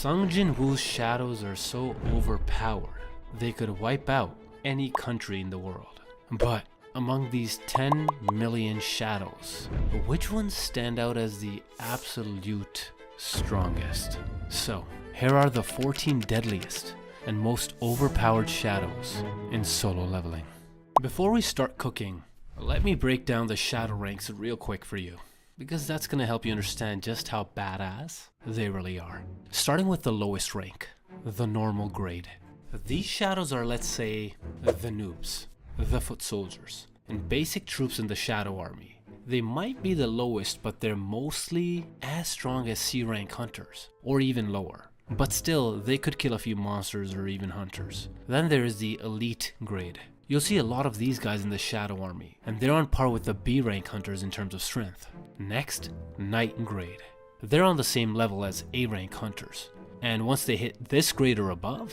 Sung Jinwoo's shadows are so overpowered, they could wipe out any country in the world. But among these 10 million shadows, which ones stand out as the absolute strongest? So, here are the 14 deadliest and most overpowered shadows in solo leveling. Before we start cooking, let me break down the shadow ranks real quick for you, because that's going to help you understand just how badass they really are. Starting with the lowest rank, the normal grade. These shadows are, let's say, the noobs, the foot soldiers, and basic troops in the shadow army. They might be the lowest, but they're mostly as strong as C rank hunters, or even lower. But still, they could kill a few monsters or even hunters. Then there is the elite grade. You'll see a lot of these guys in the shadow army, and they're on par with the B rank hunters in terms of strength. Next, knight grade. They're on the same level as A rank hunters, and once they hit this grade or above,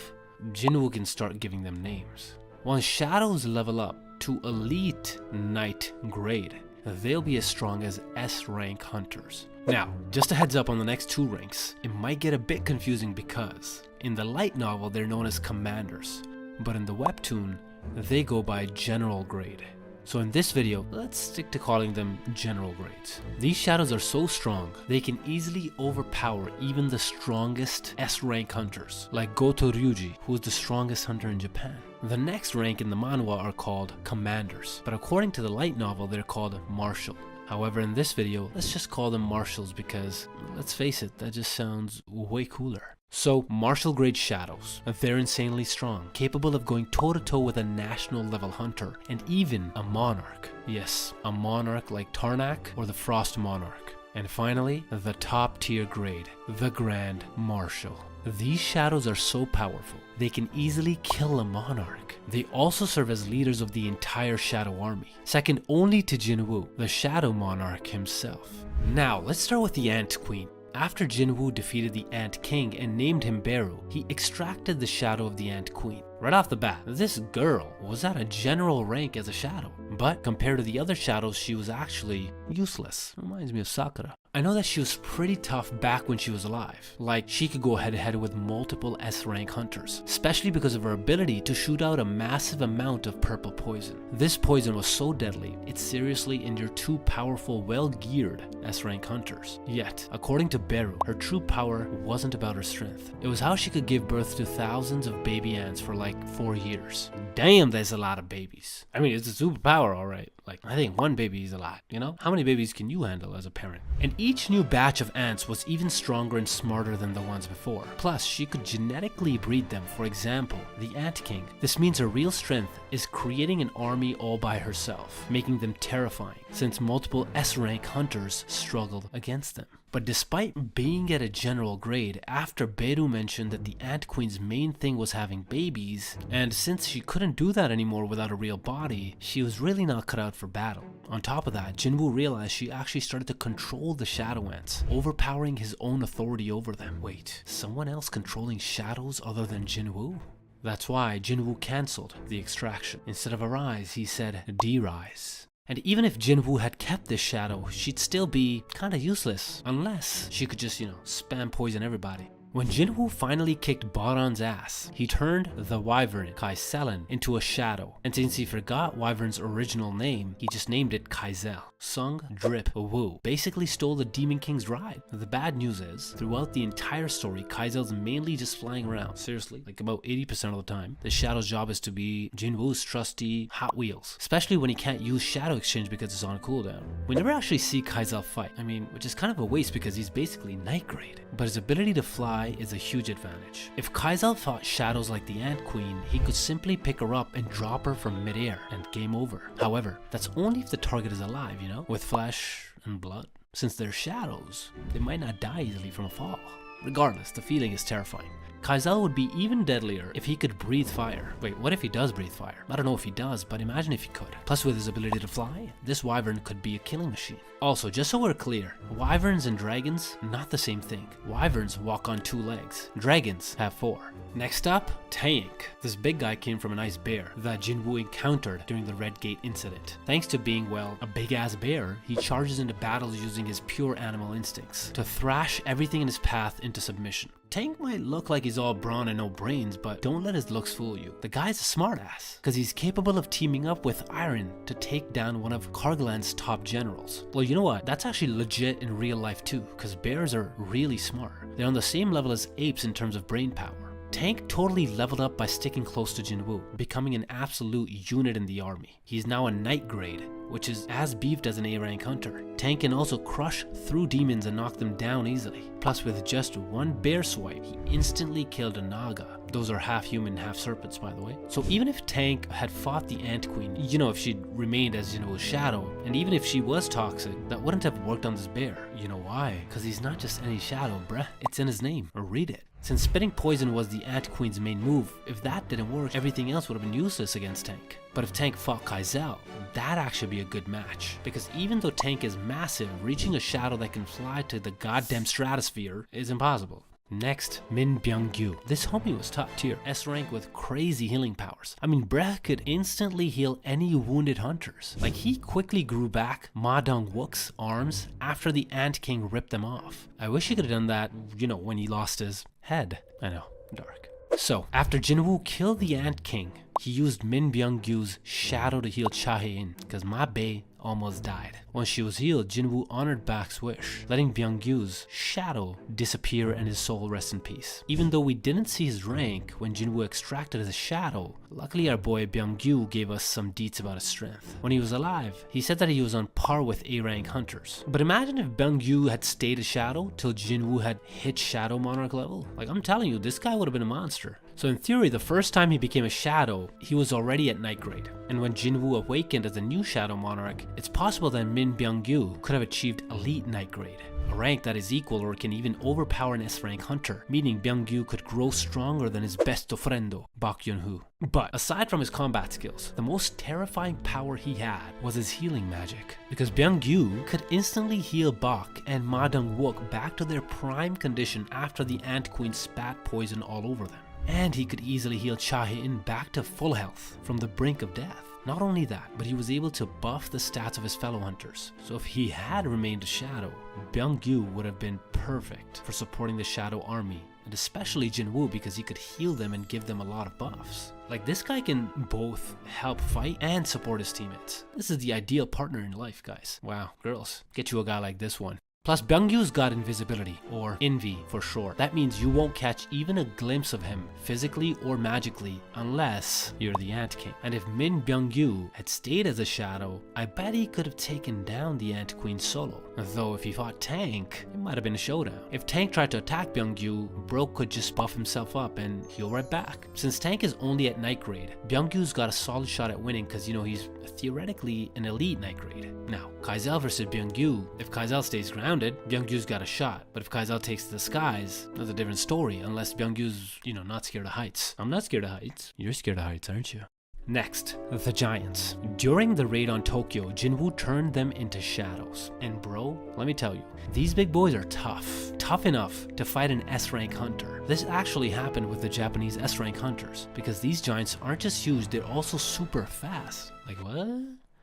Jinwoo can start giving them names. Once shadows level up to elite knight grade, they'll be as strong as S rank hunters. Now, just a heads up on the next two ranks, it might get a bit confusing because in the light novel they're known as commanders, but in the webtoon they go by general grade. So in this video, let's stick to calling them general grades. These shadows are so strong, they can easily overpower even the strongest S rank hunters, like Goto Ryuji, who is the strongest hunter in Japan. The next rank in the manhwa are called commanders, but according to the light novel, they're called marshal. However, in this video, let's just call them marshals because, let's face it, that just sounds way cooler. So, martial grade shadows, they're insanely strong, capable of going toe to toe with a national level hunter and even a monarch. Yes, a monarch like Tarnak or the Frost Monarch. And finally, the top tier grade, the Grand Marshal. These shadows are so powerful, they can easily kill a monarch. They also serve as leaders of the entire shadow army, second only to Jinwoo, the shadow monarch himself. Now, let's start with the Ant Queen. After Jinwoo defeated the Ant King and named him Beru, he extracted the shadow of the Ant Queen. Right off the bat, this girl was at a general rank as a shadow, but compared to the other shadows, she was actually useless. Reminds me of Sakura. I know that she was pretty tough back when she was alive. Like, she could go head to head with multiple S rank hunters, especially because of her ability to shoot out a massive amount of purple poison. This poison was so deadly, it seriously injured two powerful, well-geared S rank hunters. Yet, according to Beru, her true power wasn't about her strength. It was how she could give birth to thousands of baby ants for like 4 years. Damn, there's a lot of babies. I mean, it's a superpower, alright. Like, I think one baby is a lot, you know? How many babies can you handle as a parent? And each new batch of ants was even stronger and smarter than the ones before. Plus, she could genetically breed them. For example, the Ant King. This means her real strength is creating an army all by herself, making them terrifying, since multiple S-rank hunters struggled against them. But despite being at a general grade, after Beru mentioned that the Ant Queen's main thing was having babies, and since she couldn't do that anymore without a real body, she was really not cut out for battle. On top of that, Jinwoo realized she actually started to control the shadow ants, overpowering his own authority over them. Wait, someone else controlling shadows other than Jinwoo? That's why Jinwoo cancelled the extraction. Instead of arise, he said derise. And even if Jinwoo had kept this shadow, she'd still be kinda useless, unless she could just, spam poison everybody. When Jinwoo finally kicked Baran's ass, he turned the Wyvern, Kaisen, into a shadow. And since he forgot Wyvern's original name, he just named it Kaizel. Sung Jinwoo basically stole the Demon King's ride. The bad news is, throughout the entire story, Kaizel's mainly just flying around. Seriously, like about 80% of the time. The Shadow's job is to be Jinwoo's trusty Hot Wheels, especially when he can't use Shadow Exchange because it's on cooldown. We never actually see Kaizel fight, which is kind of a waste because he's basically night grade. But his ability to fly is a huge advantage. If Kaizel fought shadows like the Ant Queen, he could simply pick her up and drop her from midair and game over. However, that's only if the target is alive, with flesh and blood. Since they're shadows, they might not die easily from a fall. Regardless, the feeling is terrifying. Kaizel would be even deadlier if he could breathe fire. Wait, what if he does breathe fire? I don't know if he does, but imagine if he could. Plus, with his ability to fly, this wyvern could be a killing machine. Also, just so we're clear, wyverns and dragons, not the same thing. Wyverns walk on 2 legs. Dragons have 4. Next up, Tank. This big guy came from a nice bear that Jinwoo encountered during the Red Gate incident. Thanks to being, well, a big ass bear, he charges into battles using his pure animal instincts to thrash everything in his path into submission. Tank might look like he's all brawn and no brains, but don't let his looks fool you. The guy's a smartass, because he's capable of teaming up with Iron to take down one of Kargaland's top generals. Well, you know what? That's actually legit in real life too, because bears are really smart. They're on the same level as apes in terms of brain power. Tank totally leveled up by sticking close to Jinwoo, becoming an absolute unit in the army. He's now a Knight grade, which is as beefed as an A-rank hunter. Tank can also crush through demons and knock them down easily. Plus, with just one bear swipe, he instantly killed a Naga. Those are half human, half serpents, by the way. So even if Tank had fought the Ant Queen, you know, if she'd remained as Jinwoo's shadow, and even if she was toxic, that wouldn't have worked on this bear. You know why? Because he's not just any shadow, bruh. It's in his name. Or read it. Since spitting poison was the Ant Queen's main move, if that didn't work, everything else would have been useless against Tank. But if Tank fought Kaisen, that'd actually be a good match. Because even though Tank is massive, reaching a shadow that can fly to the goddamn stratosphere is impossible. Next, Min Byung-gyu. This homie was top tier, S rank with crazy healing powers. I mean, bruh could instantly heal any wounded hunters. Like, he quickly grew back Ma Dong-wook's arms after the Ant King ripped them off. I wish he could have done that, you know, when he lost his head. I know, dark. So, after Jinwoo killed the Ant King, he used Min Byung-gyu's shadow to heal Cha-hae-in, because Ma Bei almost died. Once she was healed, Jinwoo honored Bak's wish, letting Byung-gyu's shadow disappear and his soul rest in peace. Even though we didn't see his rank when Jinwoo extracted his shadow, luckily our boy Byung-gyu gave us some deets about his strength. When he was alive, he said that he was on par with A-rank hunters. But imagine if Byung-gyu had stayed a shadow till Jinwoo had hit Shadow Monarch level. Like, I'm telling you, this guy would have been a monster. So in theory, the first time he became a shadow, he was already at Knight grade. And when Jinwoo awakened as a new Shadow Monarch, it's possible that Min Byung-gyu could have achieved Elite Knight grade, a rank that is equal or can even overpower an S-rank hunter, meaning Byung-gyu could grow stronger than his besto friendo, Bak Yun-hoo. But aside from his combat skills, the most terrifying power he had was his healing magic, because Byung-gyu could instantly heal Bak and Ma Dong-wook back to their prime condition after the Ant Queen spat poison all over them. And he could easily heal Cha-hae-in back to full health from the brink of death. Not only that, but he was able to buff the stats of his fellow hunters. So if he had remained a shadow, Byung-gyu would have been perfect for supporting the shadow army, and especially Jinwoo because he could heal them and give them a lot of buffs. Like, this guy can both help fight and support his teammates. This is the ideal partner in life, guys. Wow, girls, get you a guy like this one. Plus, Byung-gyu's got invisibility, or Envy for short. That means you won't catch even a glimpse of him, physically or magically, unless you're the Ant King. And if Min Byung-gyu had stayed as a shadow, I bet he could have taken down the Ant Queen solo. Though if he fought Tank, it might have been a showdown. If Tank tried to attack Byung-gyu, Bro could just buff himself up and heal right back. Since Tank is only at Knight grade, Byung-gyu's got a solid shot at winning because, you know, he's theoretically an elite Knight grade. Now, Kaisen versus Byung-gyu, if Kaisen stays grounded, Byung-gyu's got a shot. But if Kaisen takes to the skies, that's a different story, unless Byung-gyu's, you know, not scared of heights. I'm not scared of heights. You're scared of heights, aren't you? Next, the Giants. During the raid on Tokyo, Jinwoo turned them into shadows. And bro, let me tell you, these big boys are tough. Tough enough to fight an S-rank hunter. This actually happened with the Japanese S-rank hunters, because these giants aren't just huge, they're also super fast. Like, what?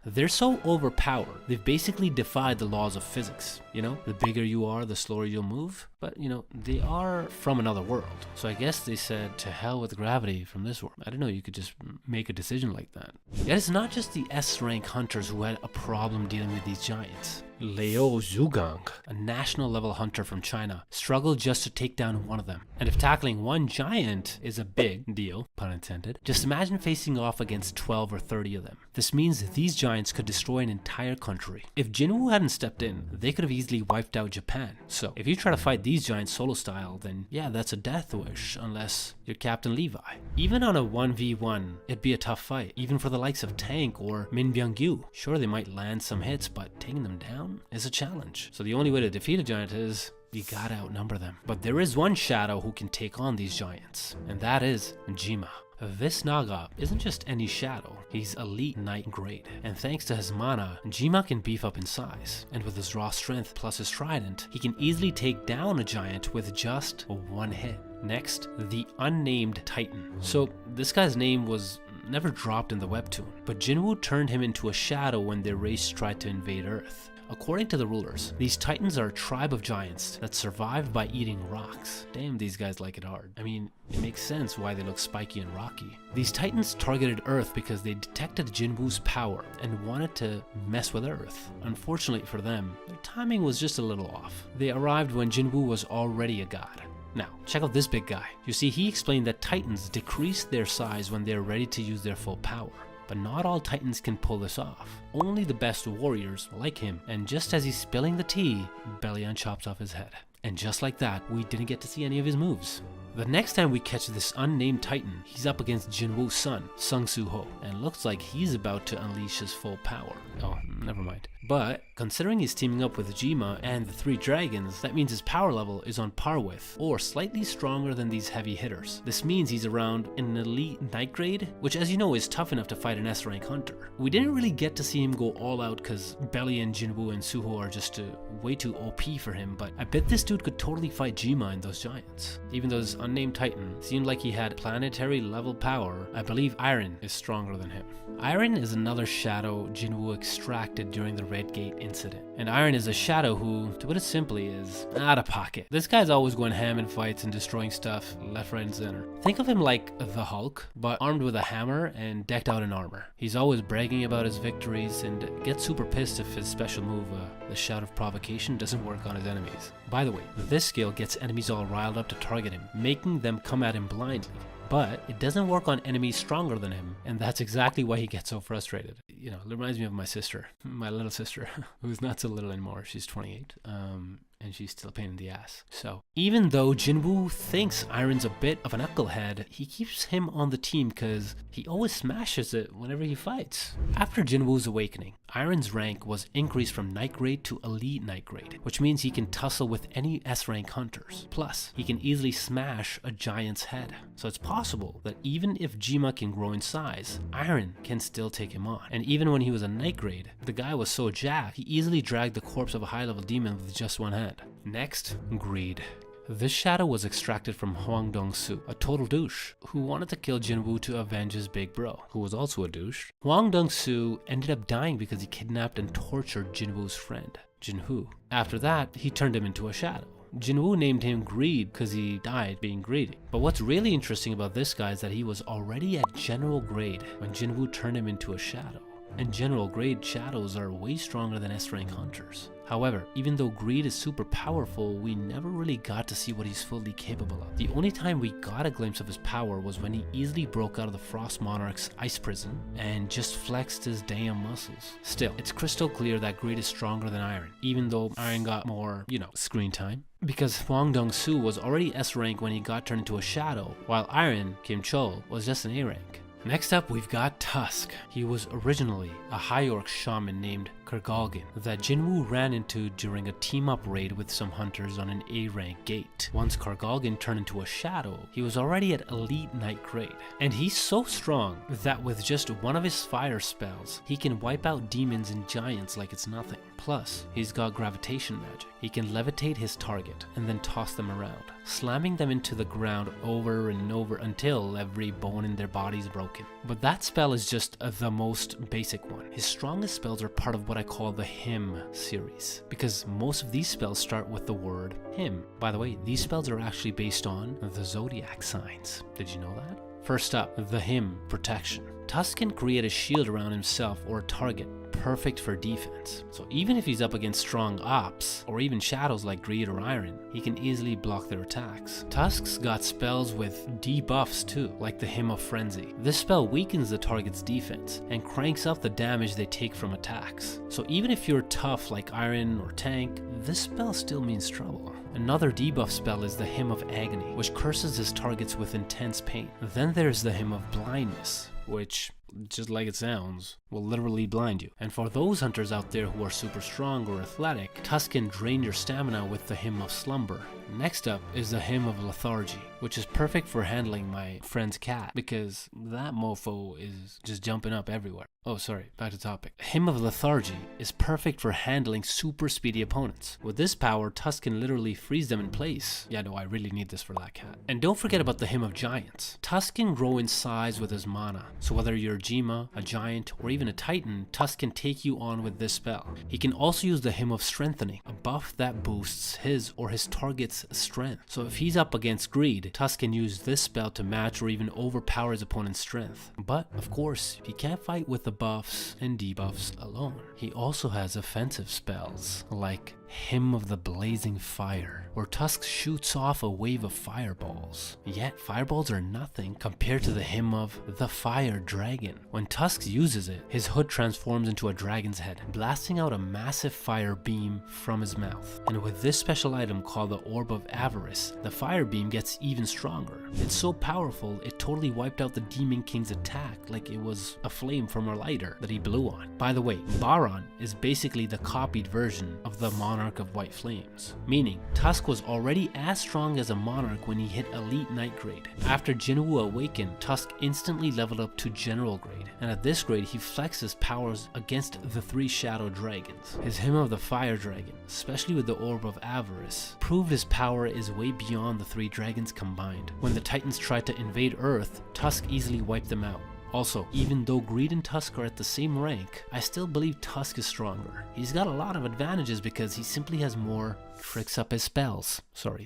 They're so overpowered, they've basically defied the laws of physics. You know, the bigger you are, the slower you'll move. But, you know, they are from another world. So I guess they said, to hell with gravity from this world. I didn't know you could just make a decision like that. Yet it's not just the S-rank hunters who had a problem dealing with these giants. Liu Zhugang, a national level hunter from China, struggled just to take down one of them. And if tackling one giant is a big deal, pun intended, just imagine facing off against 12 or 30 of them. This means that these giants could destroy an entire country. If Jinwoo hadn't stepped in, they could have easily wiped out Japan. So if you try to fight these giants solo style, then yeah, that's a death wish, unless you're Captain Levi. Even on a 1v1, it'd be a tough fight, even for the likes of Tank or Min Byung-gyu. Sure, they might land some hits, but taking them down is a challenge. So the only way to defeat a giant is you gotta outnumber them. But there is one shadow who can take on these giants, and that is Jima. This Naga isn't just any shadow, he's elite Knight grade, and thanks to his mana, Jima can beef up in size, and with his raw strength plus his trident, he can easily take down a giant with just one hit. Next, the Unnamed Titan. So this guy's name was never dropped in the webtoon, but Jinwoo turned him into a shadow when their race tried to invade Earth. According to the rulers, these titans are a tribe of giants that survived by eating rocks. Damn, these guys like it hard. I mean, it makes sense why they look spiky and rocky. These titans targeted Earth because they detected Jinwoo's power and wanted to mess with Earth. Unfortunately for them, their timing was just a little off. They arrived when Jinwoo was already a god. Now, check out this big guy. You see, he explained that titans decrease their size when they're ready to use their full power. But not all titans can pull this off. Only the best warriors like him. And just as he's spilling the tea, Belian chops off his head. And just like that, we didn't get to see any of his moves. The next time we catch this unnamed titan, he's up against Jinwoo's son, Sung Jinwoo, and looks like he's about to unleash his full power. Oh, never mind. But considering he's teaming up with Jima and the three dragons, that means his power level is on par with, or slightly stronger than these heavy hitters. This means he's around an elite night grade, which as you know is tough enough to fight an S rank hunter. We didn't really get to see him go all out because Belian, Jinwoo, and Suho are just way too OP for him, but I bet this dude could totally fight Jima and those giants. Even though this unnamed titan seemed like he had planetary level power, I believe Iron is stronger than him. Iron is another shadow Jinwoo extracted during the Red Gate incident. And Iron is a shadow who, to put it simply, is out of pocket. This guy's always going ham in fights and destroying stuff left, right, and center. Think of him like the Hulk, but armed with a hammer and decked out in armor. He's always bragging about his victories and gets super pissed if his special move, the Shout of Provocation, doesn't work on his enemies. By the way, this skill gets enemies all riled up to target him, making them come at him blindly. But it doesn't work on enemies stronger than him, and that's exactly why he gets so frustrated. You know, it reminds me of my sister, my little sister, who's not so little anymore. She's 28, and she's still a pain in the ass. So, even though Jinwoo thinks Iron's a bit of an knucklehead, he keeps him on the team because he always smashes it whenever he fights. After Jinwoo's awakening, Iron's rank was increased from night grade to elite night grade, which means he can tussle with any S rank hunters. Plus, he can easily smash a giant's head. So it's possible that even if Jima can grow in size, Iron can still take him on. And even when he was a night grade, the guy was so jacked, he easily dragged the corpse of a high level demon with just one hand. Next, greed. This shadow was extracted from Hwang Dong-soo, a total douche, who wanted to kill Jinwoo to avenge his big bro, who was also a douche. Hwang Dong-soo ended up dying because he kidnapped and tortured Jinwoo's friend, Jinhoo. After that, he turned him into a shadow. Jinwoo named him Greed because he died being greedy. But what's really interesting about this guy is that he was already at general grade when Jinwoo turned him into a shadow. And general grade shadows are way stronger than S rank hunters. However, even though Greed is super powerful, we never really got to see what he's fully capable of. The only time we got a glimpse of his power was when he easily broke out of the Frost Monarch's ice prison and just flexed his damn muscles. Still, it's crystal clear that Greed is stronger than Iron, even though Iron got more, screen time. Because Hwang Dong-soo was already S rank when he got turned into a shadow, while Iron, Kim Chol, was just an A rank. Next up, we've got Tusk. He was originally a High Orc shaman named Kurgalgin that Jinwoo ran into during a team-up raid with some hunters on an A-rank gate. Once Kurgalgin turned into a shadow, he was already at elite night grade. And he's so strong that with just one of his fire spells, he can wipe out demons and giants like it's nothing. Plus, he's got gravitation magic. He can levitate his target and then toss them around, slamming them into the ground over and over until every bone in their body is broken. But that spell is just the most basic one. His strongest spells are part of what I call the Hymn series, because most of these spells start with the word Hymn. By the way, these spells are actually based on the zodiac signs. Did you know that? First up, the Hymn Protection. Tusk can create a shield around himself or a target, perfect for defense. So even if he's up against strong ops, or even shadows like Greed or Iron, he can easily block their attacks. Tusk's got spells with debuffs too, like the Hymn of Frenzy. This spell weakens the target's defense, and cranks up the damage they take from attacks. So even if you're tough like Iron or Tank, this spell still means trouble. Another debuff spell is the Hymn of Agony, which curses his targets with intense pain. Then there's the Hymn of Blindness, which just like it sounds, will literally blind you. And for those hunters out there who are super strong or athletic, Tusk can drain your stamina with the Hymn of Slumber. Next up is the Hymn of Lethargy, which is perfect for handling my friend's cat, because that mofo is just jumping up everywhere. Oh, sorry, back to topic. Hymn of Lethargy is perfect for handling super speedy opponents. With this power, Tusk can literally freeze them in place. Yeah, no, I really need this for that cat. And don't forget about the Hymn of Giants. Tusk can grow in size with his mana, so whether you're a Jima, a Giant, or even a Titan, Tusk can take you on with this spell. He can also use the Hymn of Strengthening, a buff that boosts his or his target's strength. So if he's up against Greed, Tusk can use this spell to match or even overpower his opponent's strength. But, of course, he can't fight with the buffs and debuffs alone. He also has offensive spells, like Hymn of the Blazing Fire, where Tusk shoots off a wave of fireballs. Yet fireballs are nothing compared to the Hymn of the Fire Dragon. When Tusk uses it, his hood transforms into a dragon's head, blasting out a massive fire beam from his mouth. And with this special item called the Orb of Avarice, the fire beam gets even stronger. It's so powerful, it totally wiped out the Demon King's attack like it was a flame from a lighter that he blew on. By the way, Baron is basically the copied version of the Monarch of White Flames, meaning Tusk was already as strong as a Monarch when he hit Elite Knight grade. After Jinwoo awakened, Tusk instantly leveled up to General grade, and at this grade he flexes powers against the 3 Shadow Dragons. His Hymn of the Fire Dragon, especially with the Orb of Avarice, proved his power is way beyond the 3 dragons combined. When the Titans tried to invade Earth, Tusk easily wiped them out. Also, even though Greed and Tusk are at the same rank, I still believe Tusk is stronger. He's got a lot of advantages because he simply has more tricks up his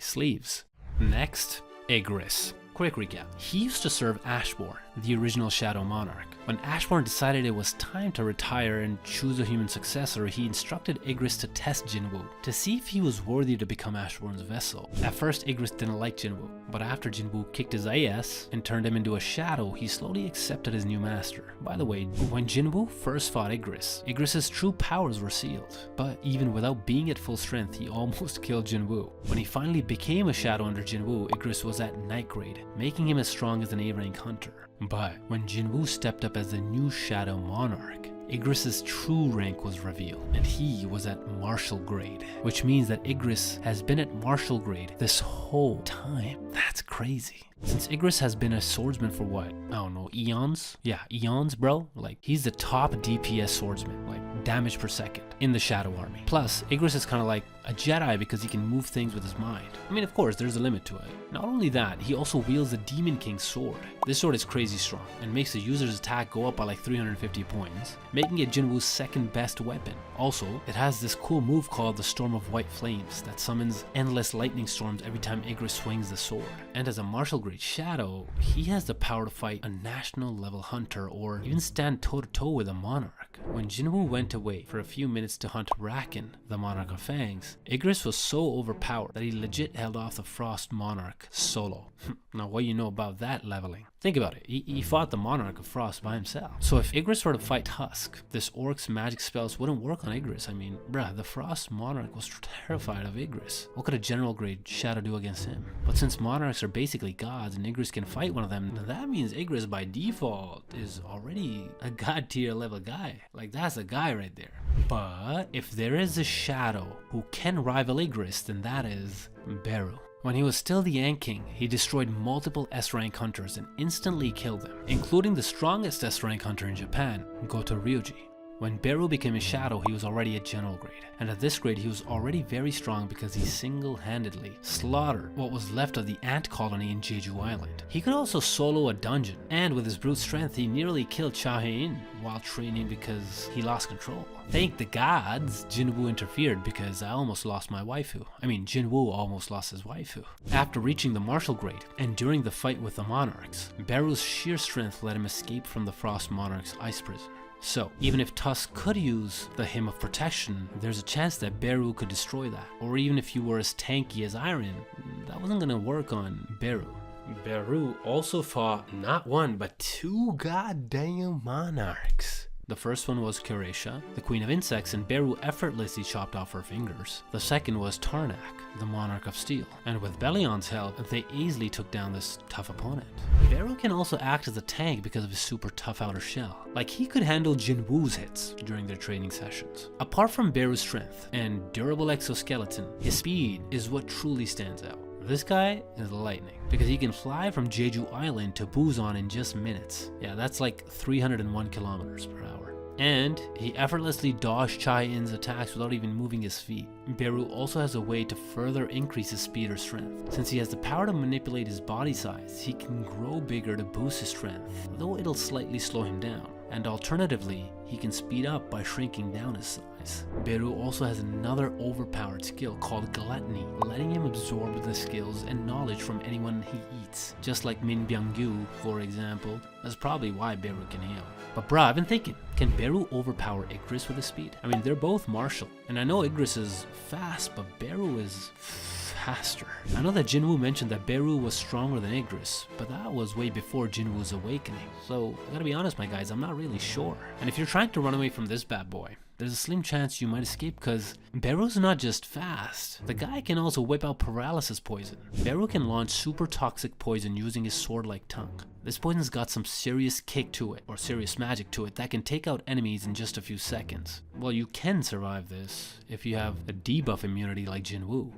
sleeves. Next, Igris. Quick recap. He used to serve Ashborn, the original Shadow Monarch. When Ashborn decided it was time to retire and choose a human successor, he instructed Igris to test Jinwoo to see if he was worthy to become Ashborn's vessel. At first, Igris didn't like Jinwoo, but after Jinwoo kicked his ass and turned him into a shadow, he slowly accepted his new master. By the way, when Jinwoo first fought Igris's true powers were sealed, but even without being at full strength, he almost killed Jinwoo. When he finally became a shadow under Jinwoo, Igris was at Night grade, making him as strong as an A-rank hunter. But when Jinwoo stepped up as the new Shadow Monarch, Igris's true rank was revealed, and he was at Martial grade, which means that Igris has been at Martial grade this whole time. That's crazy. Since Igris has been a swordsman for what? I don't know, eons? Yeah, eons, bro. Like, he's the top DPS swordsman, like damage per second in the Shadow Army. Plus, Igris is kind of like a Jedi because he can move things with his mind. I mean, of course, there's a limit to it. Not only that, he also wields the Demon King's sword. This sword is crazy strong and makes the user's attack go up by like 350 points, making it Jinwoo's second best weapon. Also, it has this cool move called the Storm of White Flames that summons endless lightning storms every time Igris swings the sword. And as a martial grade shadow, he has the power to fight a national level hunter or even stand toe to toe with a monarch. When Jinwoo went away for a few minutes to hunt Rakan, the Monarch of Fangs, Igris was so overpowered that he legit held off the Frost Monarch solo. Now what do you know about that leveling? Think about it, he fought the Monarch of Frost by himself. So if Igris were to fight Tusk, this orc's magic spells wouldn't work on Igris. I mean, bruh, the Frost Monarch was terrified of Igris. What could a general grade shadow do against him? But since monarchs are basically gods and Igris can fight one of them, that means Igris by default is already a god tier level guy. Like, that's a guy right there. But if there is a shadow who can rival Igris, then that is Beru. When he was still the Ant King, he destroyed multiple S-rank hunters and instantly killed them, including the strongest S-rank hunter in Japan, Goto Ryuji. When Beru became a shadow, he was already at general grade, and at this grade he was already very strong because he single-handedly slaughtered what was left of the ant colony in Jeju Island. He could also solo a dungeon, and with his brute strength he nearly killed Cha Hae-in while training because he lost control. Thank the gods, Jinwoo interfered because I almost lost my waifu. I mean, Jinwoo almost lost his waifu. After reaching the martial grade, and during the fight with the monarchs, Beru's sheer strength let him escape from the Frost Monarch's ice prison. So, even if Tusk could use the Hymn of Protection, there's a chance that Beru could destroy that. Or even if you were as tanky as Iron, that wasn't gonna work on Beru. Beru also fought not one, but two goddamn monarchs. The first one was Kureisha, the queen of insects, and Beru effortlessly chopped off her fingers. The second was Tarnak, the monarch of steel, and with Belion's help, they easily took down this tough opponent. Beru can also act as a tank because of his super tough outer shell. Like, he could handle Jinwoo's hits during their training sessions. Apart from Beru's strength and durable exoskeleton, his speed is what truly stands out. This guy is lightning, because he can fly from Jeju Island to Busan in just minutes. Yeah, that's like 301 kilometers per hour. And he effortlessly dodged Chai-in's attacks without even moving his feet. Beru also has a way to further increase his speed or strength. Since he has the power to manipulate his body size, he can grow bigger to boost his strength, though it'll slightly slow him down. And alternatively, he can speed up by shrinking down his size. Beru also has another overpowered skill called gluttony, letting him absorb the skills and knowledge from anyone he eats. Just like Min Byung-gyu, for example. That's probably why Beru can heal. But bruh, I've been thinking, can Beru overpower Igris with his speed? I mean, they're both martial, and I know Igris is fast, but Beru is faster. I know that Jinwoo mentioned that Beru was stronger than Igris, but that was way before Jinwoo's awakening. So, I gotta be honest, my guys, I'm not really sure. And if you're trying to run away from this bad boy, there's a slim chance you might escape, because Beru's not just fast. The guy can also whip out paralysis poison. Beru can launch super toxic poison using his sword-like tongue. This poison's got some serious kick to it, or serious magic to it, that can take out enemies in just a few seconds. Well, you can survive this if you have a debuff immunity like Jinwoo.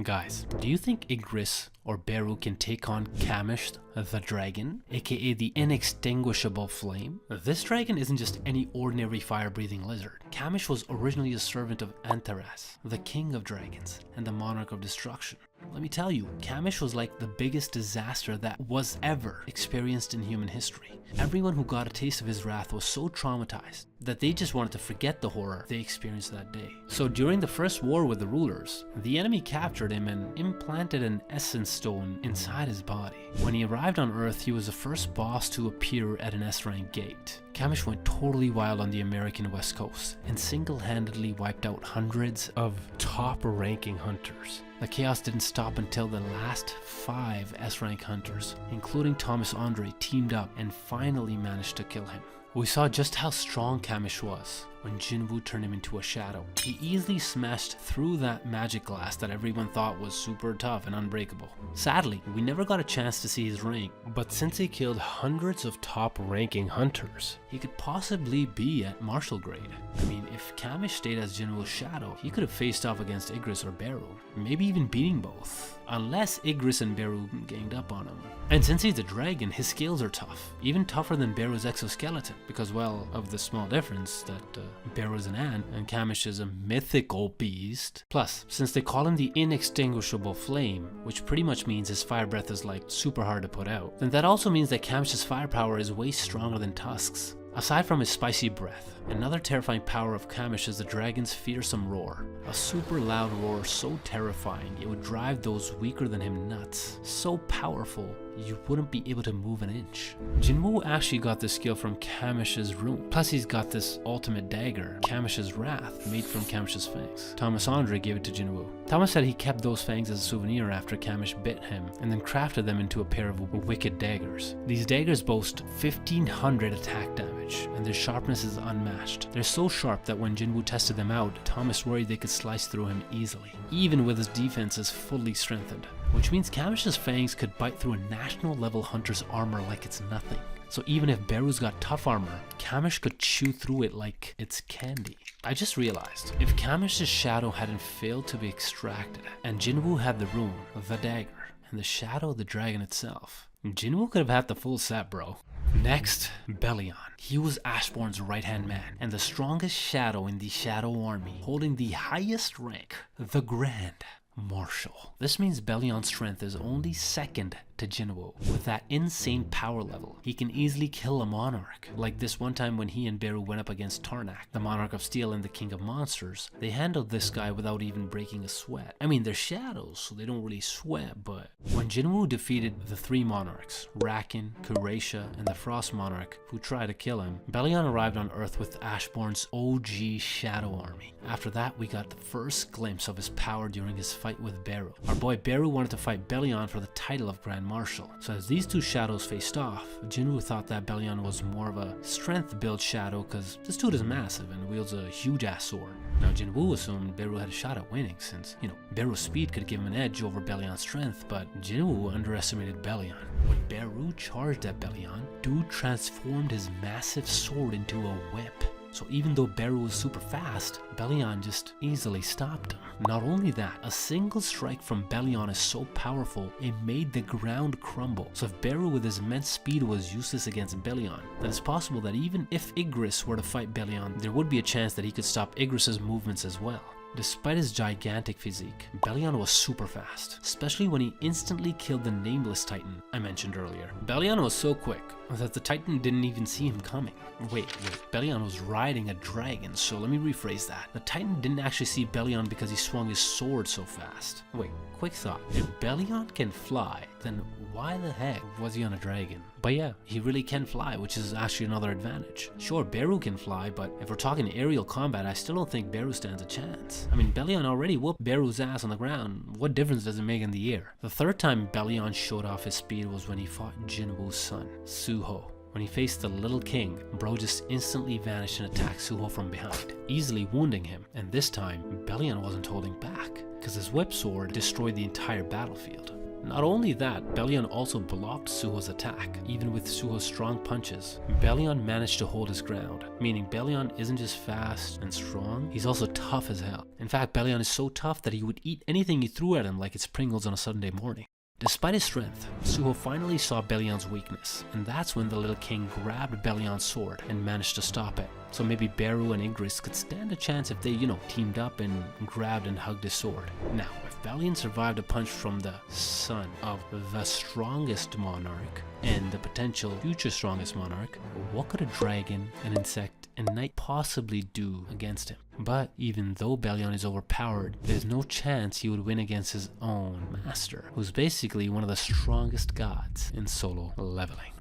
Guys, do you think Igris or Beru can take on Kamish the dragon, aka the inextinguishable flame? This dragon isn't just any ordinary fire-breathing lizard. Kamish was originally a servant of Antares, the king of dragons and the monarch of destruction. Let me tell you, Kamish was like the biggest disaster that was ever experienced in human history. Everyone who got a taste of his wrath was so traumatized that they just wanted to forget the horror they experienced that day. So during the first war with the rulers, the enemy captured him and implanted an essence stone inside his body. When he arrived on Earth, he was the first boss to appear at an S-rank gate. Kamish went totally wild on the American West Coast and single-handedly wiped out hundreds of top-ranking hunters. The chaos didn't stop until the last 5 S-rank hunters, including Thomas Andre, teamed up and finally managed to kill him. We saw just how strong Kamish was when Jinwoo turned him into a shadow. He easily smashed through that magic glass that everyone thought was super tough and unbreakable. Sadly, we never got a chance to see his rank, but since he killed hundreds of top-ranking hunters, he could possibly be at martial grade. I mean, if Kamish stayed as Jinwoo's shadow, he could have faced off against Igris or Beru, maybe even beating both, unless Igris and Beru ganged up on him. And since he's a dragon, his scales are tough, even tougher than Beru's exoskeleton, because, well, of the small difference that Beru is an ant and Kamish is a mythical beast. Plus, since they call him the inextinguishable flame, which pretty much means his fire breath is like super hard to put out, then that also means that Kamish's firepower is way stronger than Tusk's. Aside from his spicy breath, another terrifying power of Kamish is the dragon's fearsome roar. A super loud roar so terrifying it would drive those weaker than him nuts. So powerful, you wouldn't be able to move an inch. Jinwoo actually got this skill from Kamish's rune. Plus he's got this ultimate dagger, Kamish's Wrath, made from Kamish's fangs. Thomas Andre gave it to Jinwoo. Thomas said he kept those fangs as a souvenir after Kamish bit him, and then crafted them into a pair of wicked daggers. These daggers boast 1500 attack damage, and their sharpness is unmatched. They're so sharp that when Jinwoo tested them out, Thomas worried they could slice through him easily, even with his defenses fully strengthened. Which means Kamish's fangs could bite through a national level hunter's armor like it's nothing. So even if Beru's got tough armor, Kamish could chew through it like it's candy. I just realized, if Kamish's shadow hadn't failed to be extracted, and Jinwoo had the rune, the dagger, and the shadow of the dragon itself, Jinwoo could have had the full set, bro. Next, Belion. He was Ashbourne's right-hand man, and the strongest shadow in the Shadow Army, holding the highest rank, the Grand Marshal. This means Belion's strength is only second to Jinwoo. With that insane power level, he can easily kill a monarch. Like this one time when he and Beru went up against Tarnak, the monarch of steel and the king of monsters. They handled this guy without even breaking a sweat. I mean, they're shadows, so they don't really sweat, but when Jinwoo defeated the 3 monarchs, Rakan, Kureisha, and the Frost Monarch, who tried to kill him, Belion arrived on Earth with Ashbourne's OG Shadow Army. After that, we got the first glimpse of his power during his fight with Beru. Our boy Beru wanted to fight Belion for the title of Grand martial. So as these two shadows faced off, Jinwoo thought that Bellion was more of a strength-built shadow because this dude is massive and wields a huge-ass sword. Now Jinwoo assumed Beru had a shot at winning since, Beru's speed could give him an edge over Bellion's strength, but Jinwoo underestimated Bellion. When Beru charged at Bellion, dude transformed his massive sword into a whip. So even though Beru was super fast, Bellion just easily stopped him. Not only that, a single strike from Bellion is so powerful, it made the ground crumble. So if Beru with his immense speed was useless against Bellion, then it's possible that even if Igris were to fight Bellion, there would be a chance that he could stop Igris's movements as well. Despite his gigantic physique, Bellion was super fast, especially when he instantly killed the nameless Titan I mentioned earlier. Bellion was so quick that the Titan didn't even see him coming. Wait, Bellion was riding a dragon, so let me rephrase that. The Titan didn't actually see Bellion because he swung his sword so fast. Wait, quick thought. If Bellion can fly, then why the heck was he on a dragon? But yeah, he really can fly, which is actually another advantage. Sure, Beru can fly, but if we're talking aerial combat, I still don't think Beru stands a chance. I mean, Bellion already whooped Beru's ass on the ground. What difference does it make in the air? The third time Bellion showed off his speed was when he fought Jinwoo's son, Suho. When he faced the little king, bro just instantly vanished and attacked Suho from behind, easily wounding him. And this time, Bellion wasn't holding back, because his whip sword destroyed the entire battlefield. Not only that, Bellion also blocked Suho's attack, even with Suho's strong punches. Bellion managed to hold his ground, meaning Bellion isn't just fast and strong, he's also tough as hell. In fact, Bellion is so tough that he would eat anything you threw at him like it's Pringles on a Sunday morning. Despite his strength, Suho finally saw Bellion's weakness, and that's when the little king grabbed Bellion's sword and managed to stop it. So maybe Beru and Igris could stand a chance if they, teamed up and grabbed and hugged his sword. Now, if Bellion survived a punch from the son of the strongest monarch and the potential future strongest monarch, what could a dragon, an insect, and knight possibly do against him? But even though Bellion is overpowered, there's no chance he would win against his own master, who's basically one of the strongest gods in solo leveling.